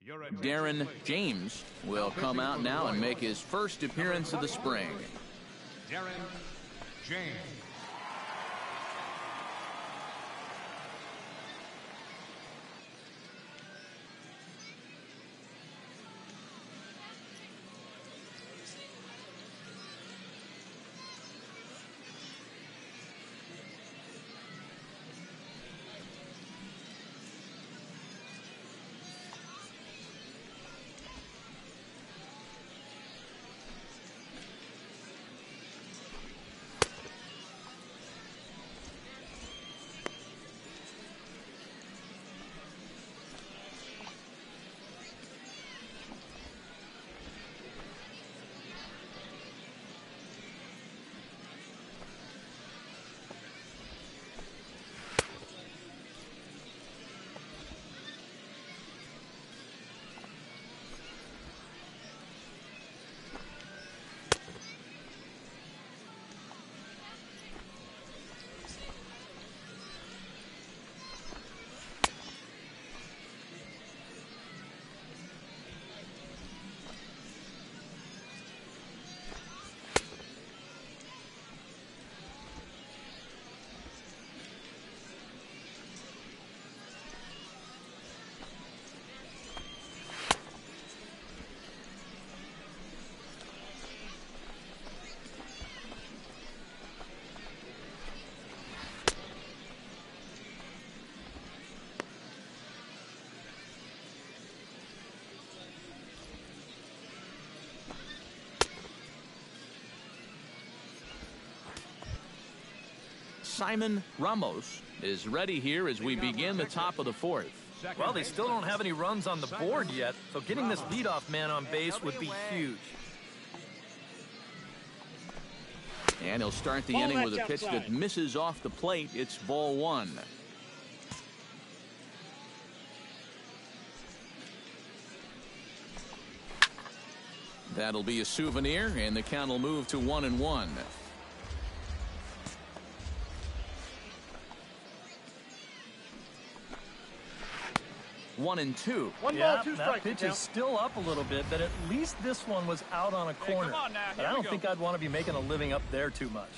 Darren James will come out now and make his first appearance of the spring. Darren James. Simon Ramos is ready here as we begin the top of the fourth. Well, they still don't have any runs on the board yet, so getting this leadoff man on base would be huge. And he'll start the inning with a pitch that misses off the plate. It's ball one. That'll be a souvenir, and the count will move to 1-1. One and two. One ball, two strikes. That pitch is still up a little bit, but at least this one was out on a corner. But I don't think I'd want to be making a living up there too much.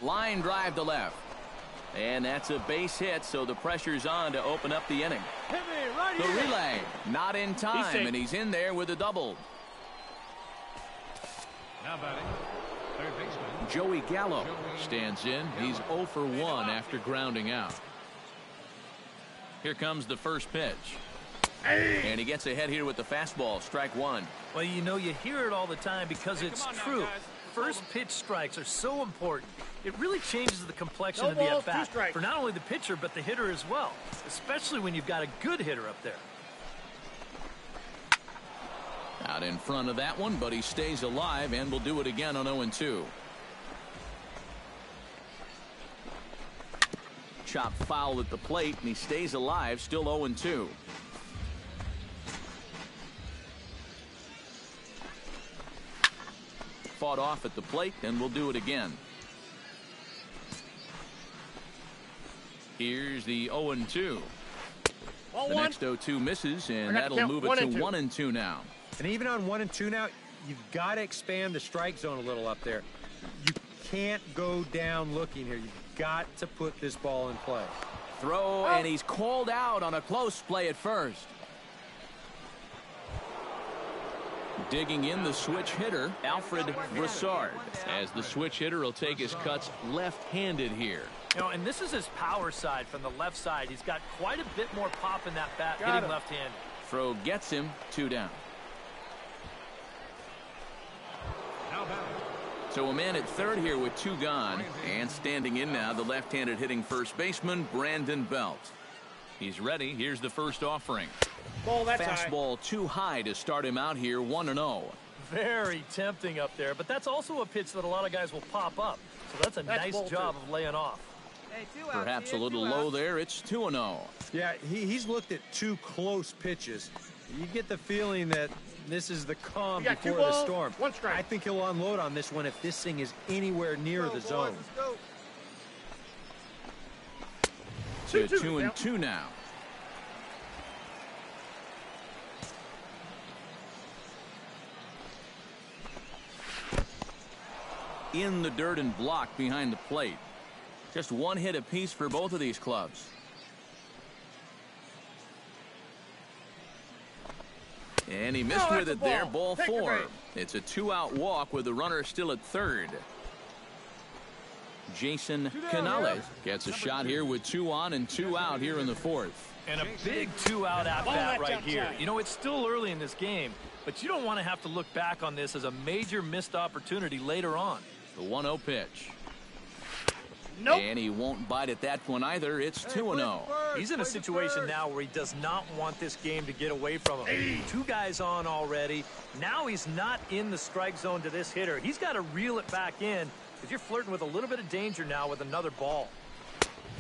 Line drive to left. And that's a base hit, so the pressure's on to open up the inning. The relay, not in time, and he's in there with a double. Now batting, third baseman Joey Gallo stands in. He's 0 for 1 after grounding out. Here comes the first pitch. And he gets ahead here with the fastball. Strike one. Well, you know, you hear it all the time because it's true. First pitch strikes are so important. It really changes the complexion of the at-bat for not only the pitcher but the hitter as well, especially when you've got a good hitter up there. Out in front of that one, but he stays alive and will do it again on 0-2. Chop foul at the plate, and he stays alive, still 0-2. Fought off at the plate, and we'll do it again. Here's the 0-2. The next 0-2 misses, and that'll move it to 1-2 now. And even on 1-2 now, you've got to expand the strike zone a little up there. You can't go down looking here. You've got to put this ball in play. Throw, and he's called out on a close play at first. Digging in the switch hitter, Alfred Broussard, as the switch hitter will take his cuts left-handed here. You know, and this is his power side from the left side. He's got quite a bit more pop in that bat hitting left-handed. Throw gets him, 2 down. So a man at third here with 2 gone, and standing in now the left-handed hitting first baseman Brandon Belt. He's ready. Here's the first offering. Fastball too high to start him out here, 1-0. Very tempting up there, but that's also a pitch that a lot of guys will pop up. So that's a nice job of laying off. Perhaps a little low there. It's 2-0. Yeah, he's looked at 2 close pitches. You get the feeling that this is the calm before the storm. I think he'll unload on this one if this thing is anywhere near the zone. to 2-2 now. In the dirt and blocked behind the plate. Just one hit apiece for both of these clubs. And he missed with it there. Ball 4. It's a 2-out walk with the runner still at third. Jason Canales gets a shot here with 2 on and 2 out here in the fourth. And a big 2-out at-bat right here. You know, it's still early in this game, but you don't want to have to look back on this as a major missed opportunity later on. The 1-0 pitch. Nope. And he won't bite at that one either. It's 2-0. He's in a situation now where he does not want this game to get away from him. 2 guys on already. Now he's not in the strike zone to this hitter. He's got to reel it back in because you're flirting with a little bit of danger now with another ball.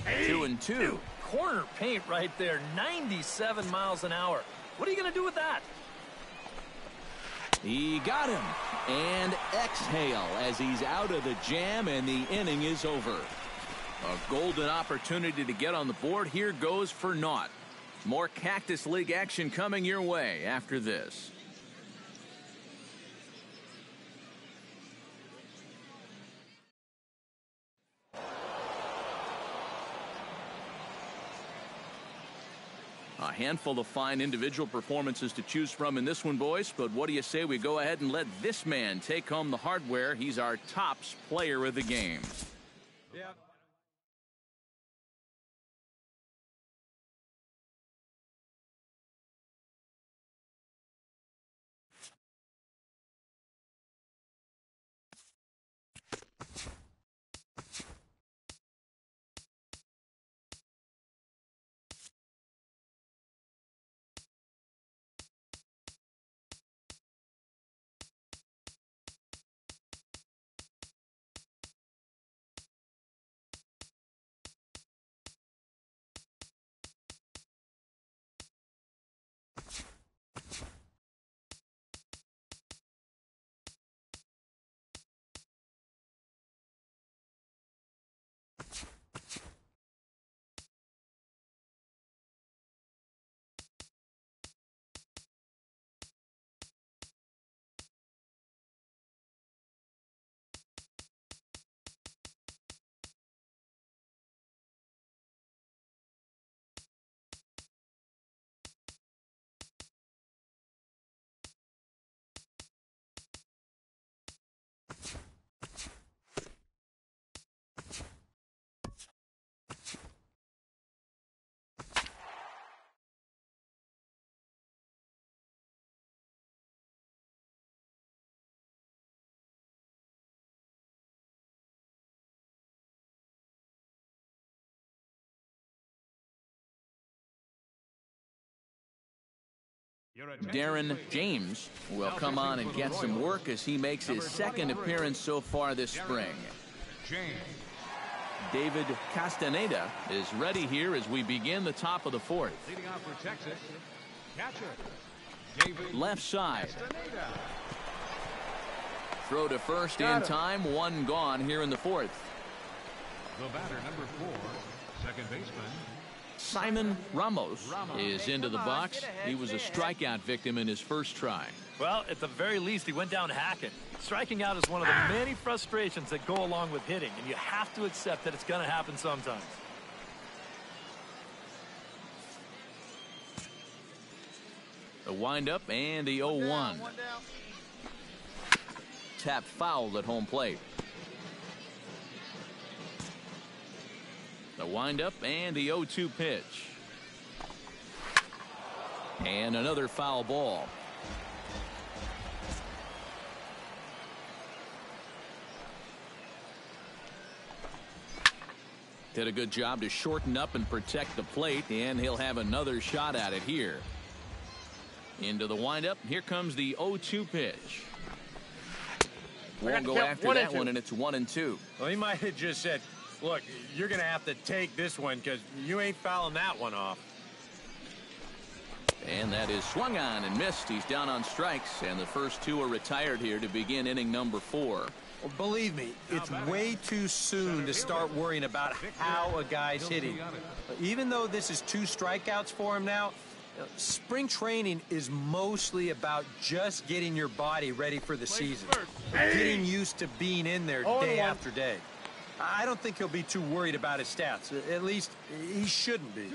2-2. Corner paint right there. 97 miles an hour. What are you going to do with that? He got him. And exhale as he's out of the jam and the inning is over. A golden opportunity to get on the board. Here goes for naught. More Cactus League action coming your way after this. A handful of fine individual performances to choose from in this one, boys. But what do you say we go ahead and let this man take home the hardware? He's our tops player of the game. Yeah. Darren James will come on and get some work as he makes his second appearance so far this spring. David Castaneda is ready here as we begin the top of the fourth. Leading off for Texas, catcher David left side. Castaneda. Throw to first in time. One gone here in the fourth. The batter, number 4, second baseman Simon Ramos is into the box. He was a strikeout victim in his first try. Well, at the very least, he went down hacking. Striking out is one of the many frustrations that go along with hitting, and you have to accept that it's going to happen sometimes. The windup and the 0-1. Tap fouled at home plate. The windup and the 0-2 pitch. And another foul ball. Did a good job to shorten up and protect the plate, and he'll have another shot at it here. Into the windup. Here comes the 0-2 pitch. Won't go after that one, and it's 1-2. Well, he might have just said, look, you're going to have to take this one because you ain't fouling that one off. And that is swung on and missed. He's down on strikes, and the first two are retired here to begin inning number 4. Well, believe me, it's way too soon to start worrying about how a guy's hitting. Even though this is 2 strikeouts for him now, spring training is mostly about just getting your body ready for the season, getting used to being in there day after day. I don't think he'll be too worried about his stats. At least he shouldn't be.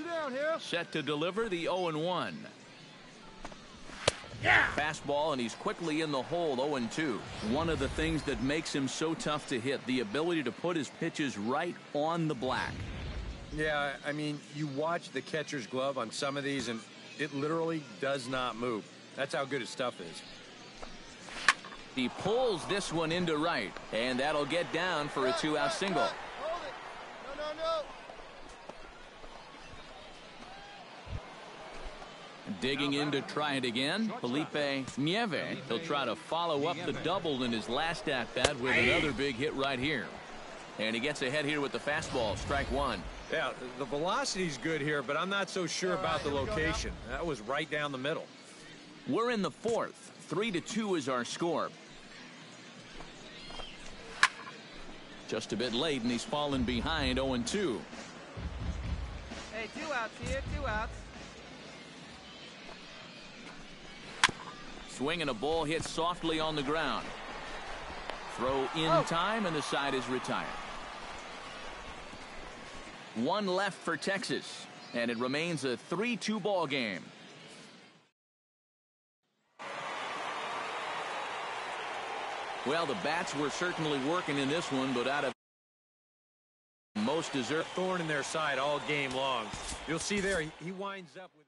Set to deliver the 0-1. Fastball, and he's quickly in the hole. 0-2. One of the things that makes him so tough to hit, the ability to put his pitches right on the black. Yeah, I mean, you watch the catcher's glove on some of these, and it literally does not move. That's how good his stuff is. He pulls this one into right, and that'll get down for a 2-out single. Hold it. No. Digging in to try it again, Felipe Nieve. He'll try to follow up the double in his last at-bat with another big hit right here. And he gets ahead here with the fastball, strike 1. Yeah, the velocity's good here, but I'm not so sure about the location. That was right down the middle. We're in the 4th. 3-2 is our score. Just a bit late, and he's fallen behind 0-2. Hey, 2 outs here, 2 outs. Swing and a ball hit softly on the ground. Throw in time, and the side is retired. 1 left for Texas, and it remains a 3-2 ball game. Well, the bats were certainly working in this one, but out of most deserved. Thorn in their side all game long. You'll see there, he winds up with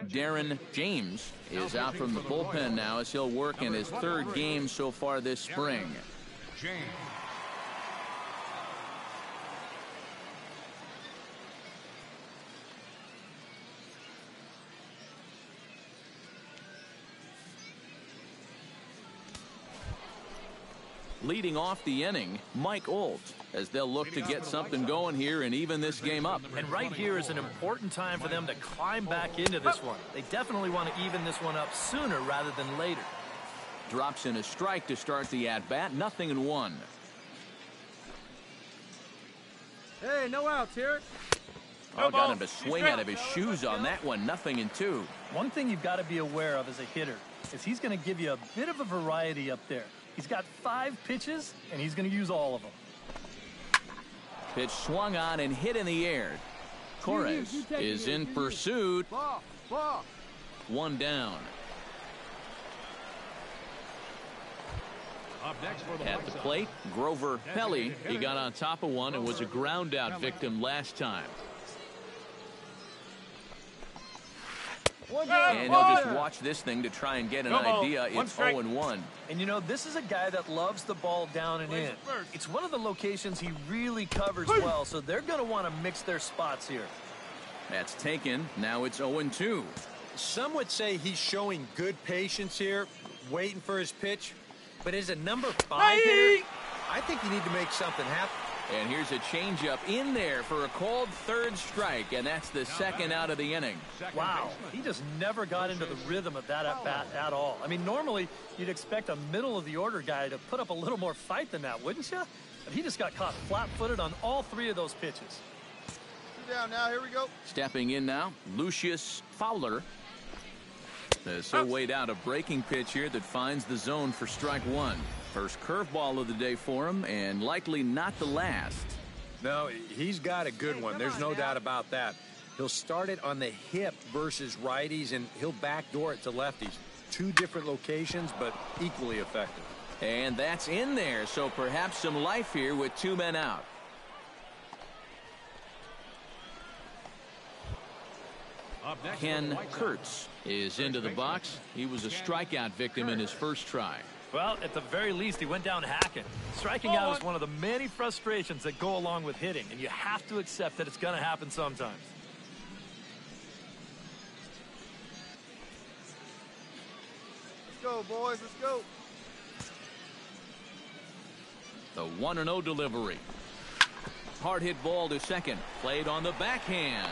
Darren James is out from the bullpen now as he'll work in his 3rd game so far this spring. Leading off the inning, Mike Olt, as they'll look to get something going here and even this game up. And right here is an important time for them to climb back into this one. They definitely want to even this one up sooner rather than later. Drops in a strike to start the at-bat, 0-1. Hey, no outs here. Oh, got him to swing out of his shoes on that one, 0-2. One thing you've got to be aware of as a hitter is he's going to give you a bit of a variety up there. He's got 5 pitches, and he's going to use all of them. Pitch swung on and hit in the air. Torres is in pursuit. Ball. 1 down. At the plate, Grover Pelly. He got on top of one and was a ground out victim last time. And he'll just watch this thing to try and get an idea. It's 0-1. And you know, this is a guy that loves the ball down and in. It's one of the locations he really covers well, so they're going to want to mix their spots here. That's taken. Now it's 0-2. Some would say he's showing good patience here, waiting for his pitch. But as a number 5 hitter, I think you need to make something happen. And here's a changeup in there for a called 3rd strike, and that's the 2nd out of the inning. Wow, he just never got into the rhythm of that at-bat at all. I mean, normally you'd expect a middle-of-the-order guy to put up a little more fight than that, wouldn't you? But he just got caught flat-footed on all 3 of those pitches. 2 down now, here we go. Stepping in now, Lucius Fowler. So weighed out a breaking pitch here that finds the zone for strike 1. First curveball of the day for him, and likely not the last. No, he's got a good one. There's no doubt about that. He'll start it on the hip versus righties, and he'll backdoor it to lefties. 2 different locations, but equally effective. And that's in there, so perhaps some life here with 2 men out. Ken Kurtz is into the box. He was a strikeout victim in his first try. Well, at the very least, he went down hacking. Striking out is one of the many frustrations that go along with hitting, and you have to accept that it's going to happen sometimes. Let's go, boys. Let's go. The 1-0 delivery. Hard hit ball to second. Played on the backhand.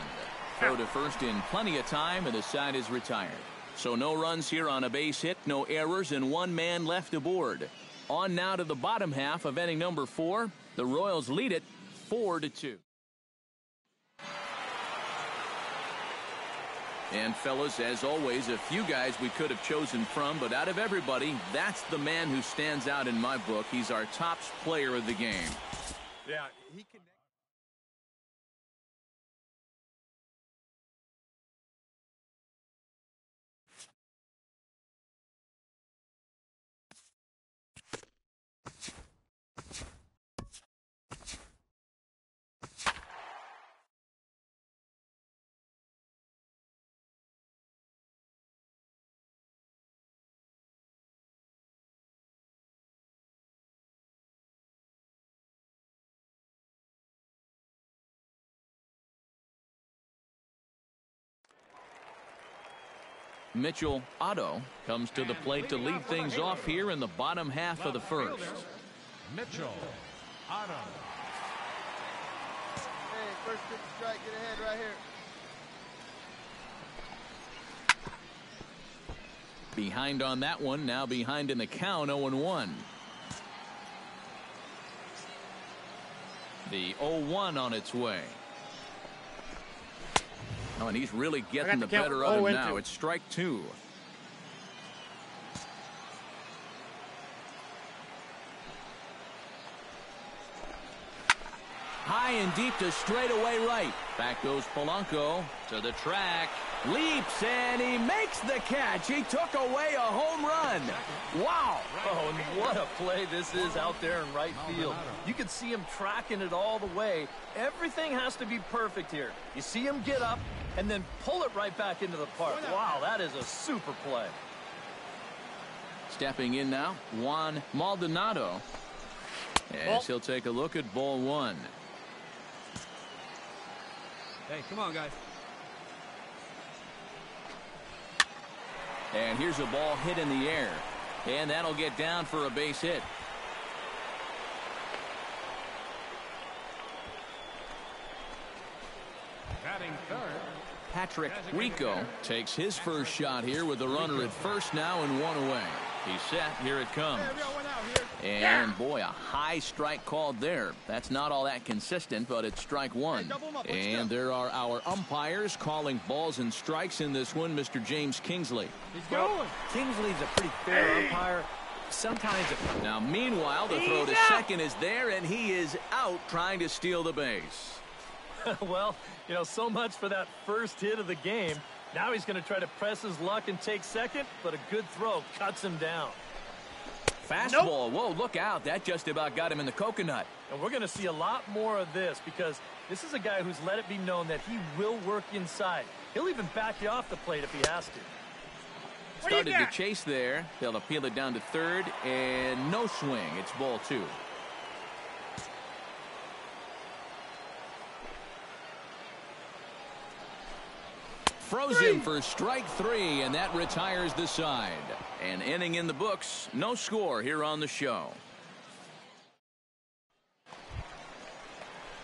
Throw to first in plenty of time, and the side is retired. So no runs here on a base hit, no errors, and 1 man left aboard. On now to the bottom half of inning number 4. The Royals lead it 4-2. And fellas, as always, a few guys we could have chosen from, but out of everybody, that's the man who stands out in my book. He's our top player of the game. Yeah, he can. Mitchell Otto comes to the plate to lead things off here in the bottom half of the first. Mitchell Otto. Hey, first pitch strike, get ahead right here. Behind on that one, now behind in the count, 0-1. The 0-1 on its way. Oh, and he's really getting the better of him now. It's strike 2. High and deep to straightaway right. Back goes Polanco to the track. Leaps, and he makes the catch. He took away a home run. Wow. Oh, and what a play this is out there in right field. You can see him tracking it all the way. Everything has to be perfect here. You see him get up and then pull it right back into the park. Wow, that is a super play. Stepping in now, Juan Maldonado. As he'll take a look at ball 1. Hey, come on, guys. And here's a ball hit in the air. And that'll get down for a base hit. Batting third. Patrick Rico takes his first shot here with the runner at first now and 1 away. He's set. Here it comes. And boy, a high strike called there. That's not all that consistent, but it's strike 1. And there are our umpires calling balls and strikes in this one. Mr. James Kingsley. He's going. Kingsley's a pretty fair umpire. Sometimes. Now, meanwhile, the throw to second is there, and he is out trying to steal the base. Well, you know, so much for that first hit of the game. Now he's going to try to press his luck and take second, but a good throw cuts him down. Fastball. Whoa, look out. That just about got him in the coconut. And we're going to see a lot more of this because this is a guy who's let it be known that he will work inside. He'll even back you off the plate if he has to. Started to chase there. They'll appeal it down to third, and no swing. It's ball 2. Throws him for strike 3, and that retires the side. An inning in the books. No score here on the show.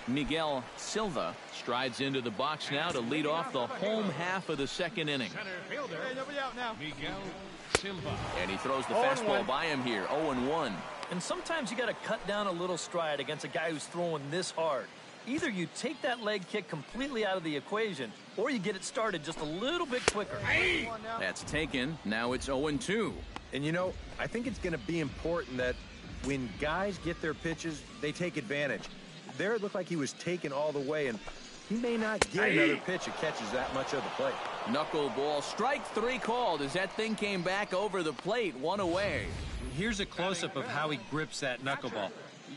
Miguel Silva strides into the box now to lead off the home half of the second inning. Center fielder. Hey, nobody out now. Miguel Silva. And he throws the fastball by him here. 0-1. And sometimes you got to cut down a little stride against a guy who's throwing this hard. Either you take that leg kick completely out of the equation, or you get it started just a little bit quicker. That's taken. Now it's 0-2. And, you know, I think it's going to be important that when guys get their pitches, they take advantage. There it looked like he was taken all the way, and he may not get another pitch that catches that much of the plate. Knuckleball. Strike 3 called as that thing came back over the plate. 1 away. Here's a close-up of how he grips that knuckleball.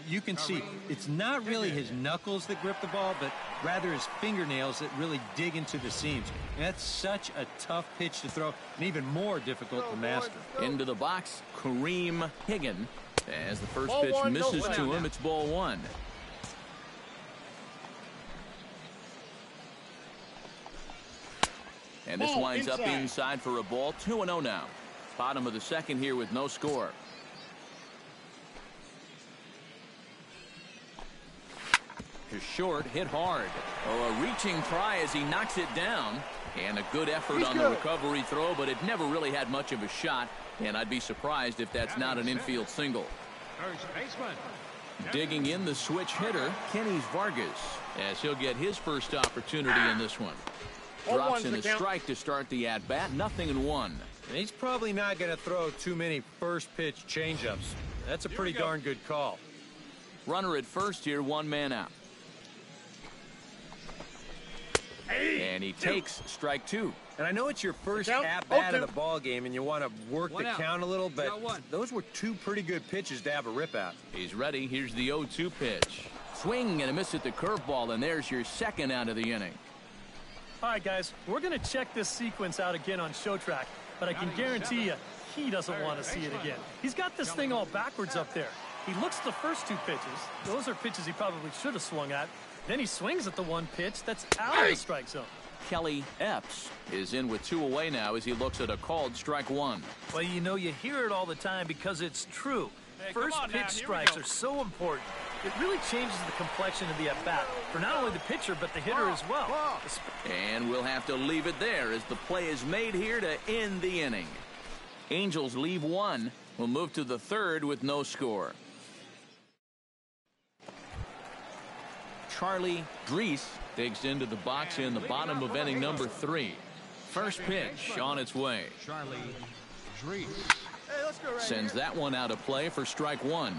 You can see it's not really his knuckles that grip the ball, but rather his fingernails that really dig into the seams. And that's such a tough pitch to throw and even more difficult to master. Into the box, Kareem Higgin. As the first pitch misses to him, it's ball one. And this winds up inside for a ball. 2-0 now. Bottom of the second here with no score. To short, hit hard. Oh, a reaching try as he knocks it down. And a good effort on the recovery throw, but it never really had much of a shot. And I'd be surprised if that's not an infield single. First baseman. Digging in the switch hitter, Kenny Vargas, as he'll get his first opportunity in this one. Drops in a strike to start the at-bat, 0-1. And he's probably not going to throw too many first-pitch changeups. That's a pretty darn good call. Runner at first here, one man out. And he takes strike two. And I know it's your first at-bat of the ball game, and you want to work the count a little, but those were two pretty good pitches to have a rip out. He's ready. Here's the 0-2 pitch. Swing and a miss at the curveball, and there's your second out of the inning. All right, guys, we're going to check this sequence out again on Show Track, but I can guarantee you he doesn't want to see it again. He's got this thing all backwards up there. He looks at the first two pitches. Those are pitches he probably should have swung at. Then he swings at the one pitch that's out of the strike zone. Kelly Epps is in with two away now as he looks at a called strike one. Well, you know, you hear it all the time because it's true. First pitch strikes are so important. It really changes the complexion of the at-bat for not only the pitcher but the hitter as well. And we'll have to leave it there as the play is made here to end the inning. Angels leave one. We'll move to the third with no score. Charlie Drees digs into the box in the bottom of inning number 3. First pitch on its way. Charlie Drees. Sends that one out of play for strike one.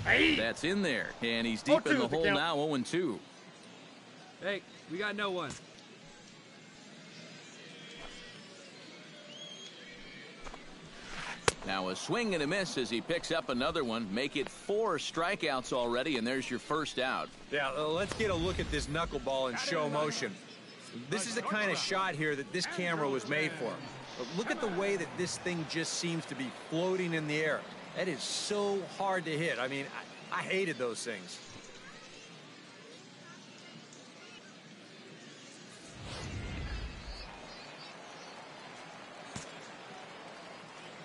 That's in there, and he's deep in the hole now, 0-2. Hey, we got no one. Now a swing and a miss as he picks up another one. Make it 4 strikeouts already, and there's your first out. Yeah, let's get a look at this knuckleball in show motion. This is the kind of shot here that this camera was made for. But look at the way that this thing just seems to be floating in the air. That is so hard to hit. I mean, I hated those things.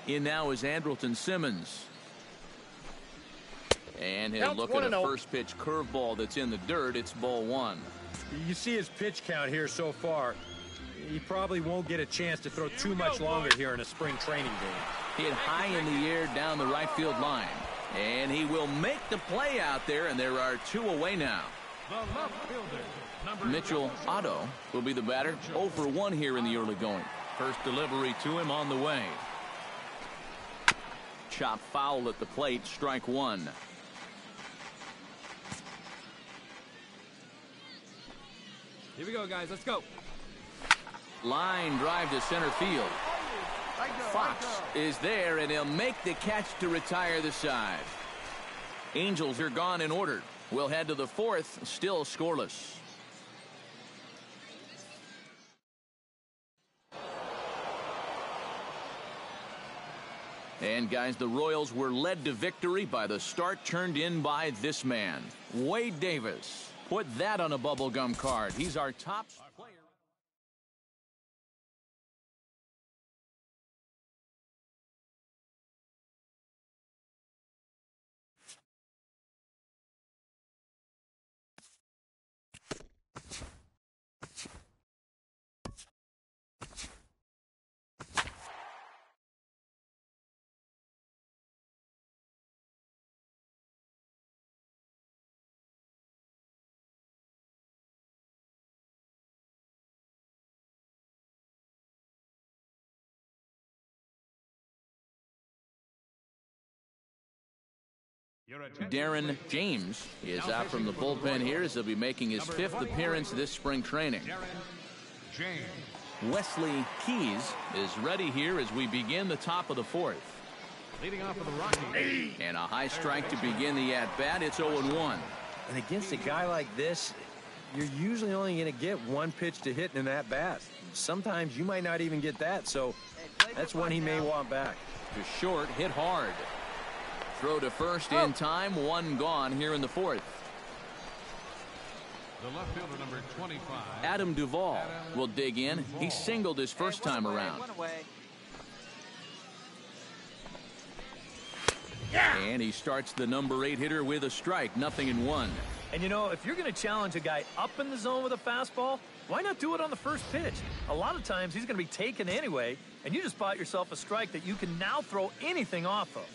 In now is Andrelton Simmons. And he'll look at a first pitch curveball that's in the dirt. It's ball one. You see his pitch count here so far. He probably won't get a chance to throw too much longer here in a spring training game. Hit high in the air down the right field line. And he will make the play out there, and there are 2 away now. The left fielder, Mitchell Otto will be the batter. 0 for 1 here in the early going. First delivery to him on the way. Chop foul at the plate, strike one. Here we go, guys. Let's go. Line drive to center field. Fox is there, and he'll make the catch to retire the side. Angels are gone in order. We'll head to the 4th, still scoreless. And guys, the Royals were led to victory by the start turned in by this man, Wade Davis. Put that on a bubblegum card. He's our top player. Darren James is out from the bullpen here as he'll be making his 5th appearance this spring training. James. Wesley Keys is ready here as we begin the top of the fourth. Leading off for the Rockies. And a high strike to begin the at-bat. It's 0-1. And against a guy like this, you're usually only going to get one pitch to hit in that bat. Sometimes you might not even get that, so that's one he may want back. To short, hit hard. Throw to first in time, one gone here in the fourth. The left fielder, number 25. Adam Duvall will dig in. He singled his first time around. And he starts the number 8 hitter with a strike, 0-1. And you know, if you're going to challenge a guy up in the zone with a fastball, why not do it on the first pitch? A lot of times he's going to be taken anyway, and you just bought yourself a strike that you can now throw anything off of.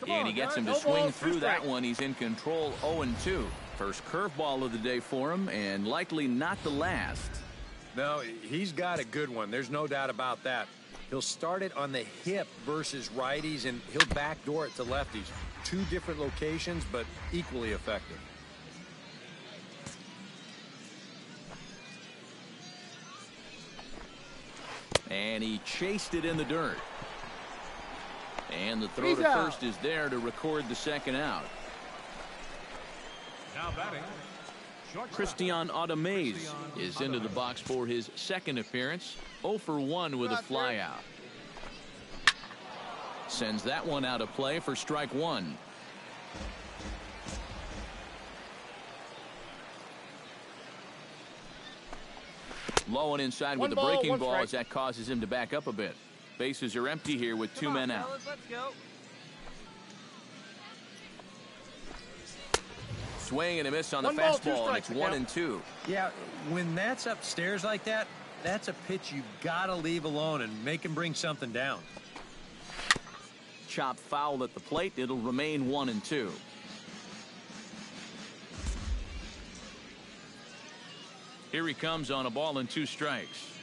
And he gets him to swing through that one. He's in control, 0-2. First curveball of the day for him, and likely not the last. No, he's got a good one. There's no doubt about that. He'll start it on the hip versus righties, and he'll backdoor it to lefties. Two different locations, but equally effective. And he chased it in the dirt. And the throw to first is there to record the second out. Now batting. Christian Audemaze is into the box for his second appearance. 0 for 1 with a flyout. Sends that one out of play for strike one. Low and inside with the breaking ball as that causes him to back up a bit. Bases are empty here with two men out. Let's go. Swing and a miss on the fastball, and it's 1-2. Yeah, when that's upstairs like that, that's a pitch you got to leave alone and make him bring something down. Chop foul at the plate. It'll remain 1-2. Here he comes on a ball and 2 strikes.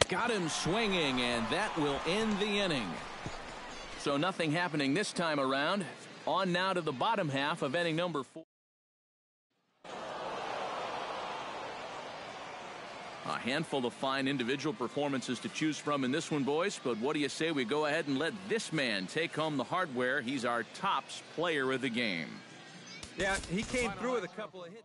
Got him swinging, and that will end the inning. So nothing happening this time around. On now to the bottom half of inning number 4. A handful of fine individual performances to choose from in this one, boys. But what do you say we go ahead and let this man take home the hardware? He's our tops player of the game. Yeah, he came through with a couple of hits.